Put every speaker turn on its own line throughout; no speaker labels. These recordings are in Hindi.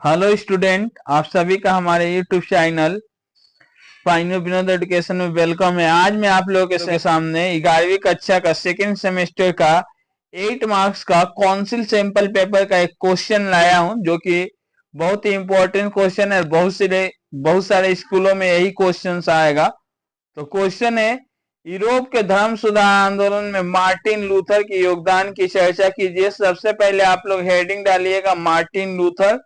हेलो स्टूडेंट, आप सभी का हमारे यूट्यूब चैनल फाइनो विनोद एजुकेशन में वेलकम है। आज मैं आप लोगों के सामने 11वीं कक्षा का सेकेंड सेमेस्टर का 8 मार्क्स का काउंसिल सैंपल पेपर का एक क्वेश्चन लाया हूं, जो कि बहुत ही इंपॉर्टेंट क्वेश्चन है। बहुत सारे स्कूलों में यही क्वेश्चन आएगा। तो क्वेश्चन है, यूरोप के धर्म सुधार आंदोलन में मार्टिन लूथर के योगदान की चर्चा कीजिए। सबसे पहले आप लोग हेडिंग डालिएगा मार्टिन लूथर।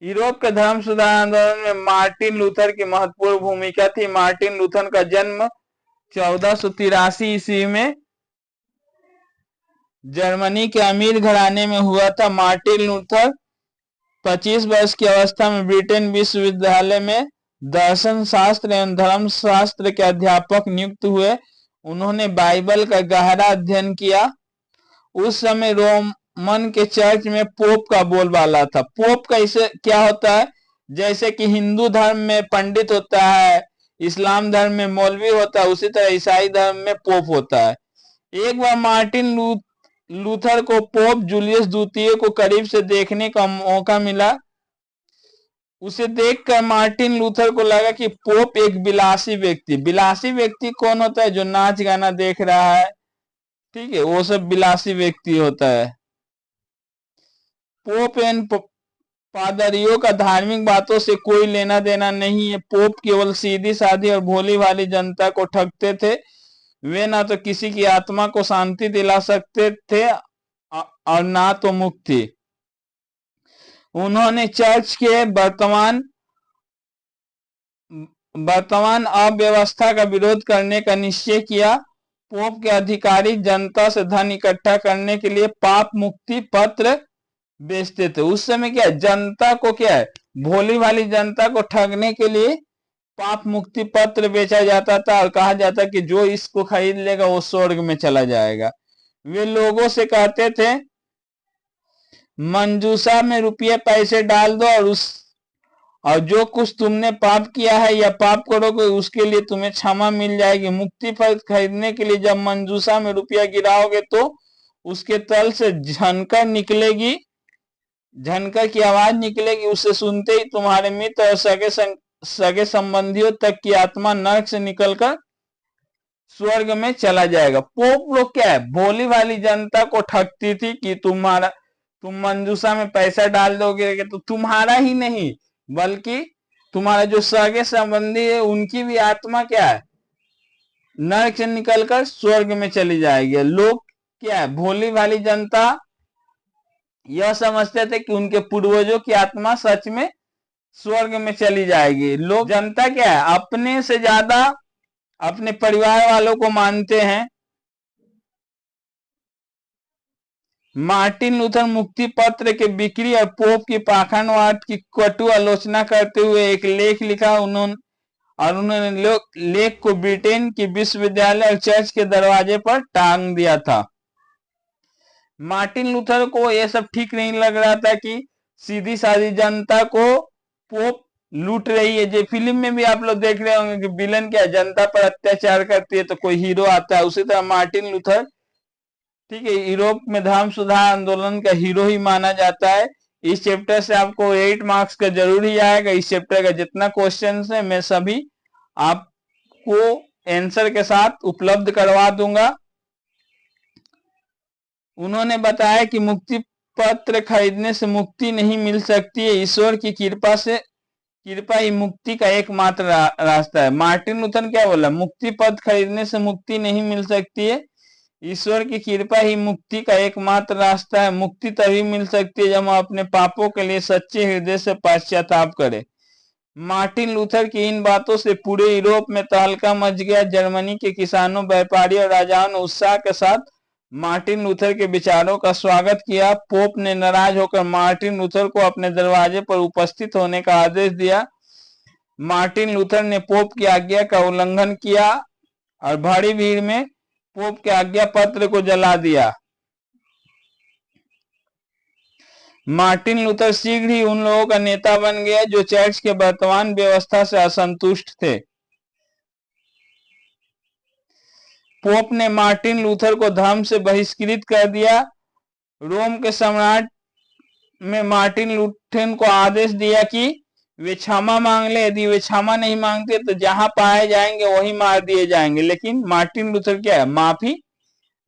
यूरोप के धर्म सुधार आंदोलन में मार्टिन लूथर की महत्वपूर्ण भूमिका थी। मार्टिन लूथर का जन्म 1483 ईस्वी में जर्मनी के अमीर घराने में हुआ था। मार्टिन लूथर 25 वर्ष की अवस्था में ब्रिटेन विश्वविद्यालय में दर्शन शास्त्र एवं धर्म शास्त्र के अध्यापक नियुक्त हुए। उन्होंने बाइबल का गहरा अध्ययन किया। उस समय रोमन के चर्च में पोप का बोलबाला था। पोप कैसे क्या होता है, जैसे कि हिंदू धर्म में पंडित होता है, इस्लाम धर्म में मौलवी होता है, उसी तरह ईसाई धर्म में पोप होता है। एक बार मार्टिन लूथर को पोप जूलियस द्वितीय को करीब से देखने का मौका मिला। उसे देखकर मार्टिन लूथर को लगा कि पोप एक विलासी व्यक्ति कौन होता है? जो नाच गाना देख रहा है, ठीक है, वो सब विलासी व्यक्ति होता है। पोप एंड पादरियों का धार्मिक बातों से कोई लेना देना नहीं है। पोप केवल सीधी साधी और भोली भाली जनता को ठगते थे। वे ना तो किसी की आत्मा को शांति दिला सकते थे और ना तो मुक्ति। उन्होंने चर्च के वर्तमान अव्यवस्था का विरोध करने का निश्चय किया। पोप के अधिकारी जनता से धन इकट्ठा करने के लिए पाप मुक्ति पत्र बेचते थे। उस समय क्या है, जनता को क्या है, भोली भाली जनता को ठगने के लिए पाप मुक्ति पत्र बेचा जाता था और कहा जाता कि जो इसको खरीद लेगा वो स्वर्ग में चला जाएगा। वे लोगों से कहते थे, मंजूसा में रुपये पैसे डाल दो और जो कुछ तुमने पाप किया है या पाप करोगे उसके लिए तुम्हें क्षमा मिल जाएगी। मुक्ति पत्र खरीदने के लिए जब मंजूसा में रुपया गिराओगे तो उसके तल से झनकर निकलेगी, झनकर की आवाज निकलेगी। उसे सुनते ही तुम्हारे मित्र और सगे संबंधियों तक की आत्मा नरक से निकलकर स्वर्ग में चला जाएगा। पोप लोग क्या है, भोली भाली जनता को ठगती थी कि तुम मंजूसा में पैसा डाल दोगे तो तुम्हारा ही नहीं बल्कि तुम्हारा जो सगे संबंधी है उनकी भी आत्मा क्या है, नरक से निकलकर स्वर्ग में चली जाएगी। लोग क्या है, भोली भाली जनता यह समझते थे कि उनके पूर्वजों की आत्मा सच में स्वर्ग में चली जाएगी। लोग जनता क्या है, अपने से ज्यादा अपने परिवार वालों को मानते हैं। मार्टिन लूथर मुक्ति पत्र के बिक्री और पोप की पाखंडवाद की कटु आलोचना करते हुए एक लेख लिखा। उन्होंने लेख को ब्रिटेन की विश्वविद्यालय और चर्च के दरवाजे पर टांग दिया था। मार्टिन लूथर को यह सब ठीक नहीं लग रहा था कि सीधी सादी जनता को पोप लूट रही है। जो फिल्म में भी आप लोग देख रहे होंगे कि विलन क्या जनता पर अत्याचार करती है तो कोई हीरो आता है, उसी तरह मार्टिन लूथर, ठीक है, यूरोप में धर्म सुधार आंदोलन का हीरो ही माना जाता है। इस चैप्टर से आपको 8 मार्क्स का जरूर ही आएगा। इस चैप्टर का जितना क्वेश्चन है मैं सभी आपको आंसर के साथ उपलब्ध करवा दूंगा। उन्होंने बताया कि मुक्ति पत्र खरीदने से मुक्ति नहीं मिल सकती है, ईश्वर की कृपा ही मुक्ति का एकमात्र रास्ता है। मार्टिन लूथर क्या बोला, मुक्ति पत्र खरीदने से मुक्ति नहीं मिल सकती है, ईश्वर की कृपा ही मुक्ति का एकमात्र रास्ता है। मुक्ति तभी मिल सकती है जब हम अपने पापों के लिए सच्चे हृदय से पश्चाताप करें। मार्टिन लूथर की इन बातों से पूरे यूरोप में तहलका मच गया। जर्मनी के किसानों, व्यापारियों और राजाओं ने उत्साह के साथ मार्टिन लूथर के विचारों का स्वागत किया। पोप ने नाराज होकर मार्टिन लूथर को अपने दरवाजे पर उपस्थित होने का आदेश दिया। मार्टिन लूथर ने पोप की आज्ञा का उल्लंघन किया और भारी भीड़ में पोप के आज्ञा पत्र को जला दिया। मार्टिन लूथर शीघ्र ही उन लोगों का नेता बन गया जो चर्च के वर्तमान व्यवस्था से असंतुष्ट थे। पोप ने मार्टिन लूथर को धर्म से बहिष्कृत कर दिया। रोम के सम्राट में मार्टिन लूथर को आदेश दिया कि वे क्षमा मांग ले। यदि वे क्षमा नहीं मांगते तो जहां पाए जाएंगे वहीं मार दिए जाएंगे। लेकिन मार्टिन लूथर क्या है, माफी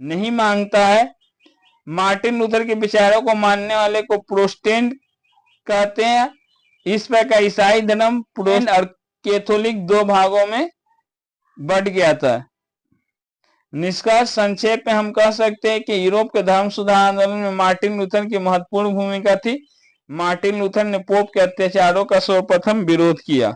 नहीं मांगता है। मार्टिन लूथर के विचारों को मानने वाले को प्रोटेस्टेंट कहते हैं। इस प्रकार ईसाई धर्म प्रोटेस्टेंट और कैथोलिक दो भागों में बढ़ गया था। निष्कर्ष संक्षेप में हम कह सकते हैं कि यूरोप के धर्म सुधार आंदोलन में मार्टिन लूथर की महत्वपूर्ण भूमिका थी। मार्टिन लूथर ने पोप के अत्याचारों का सर्वप्रथम विरोध किया।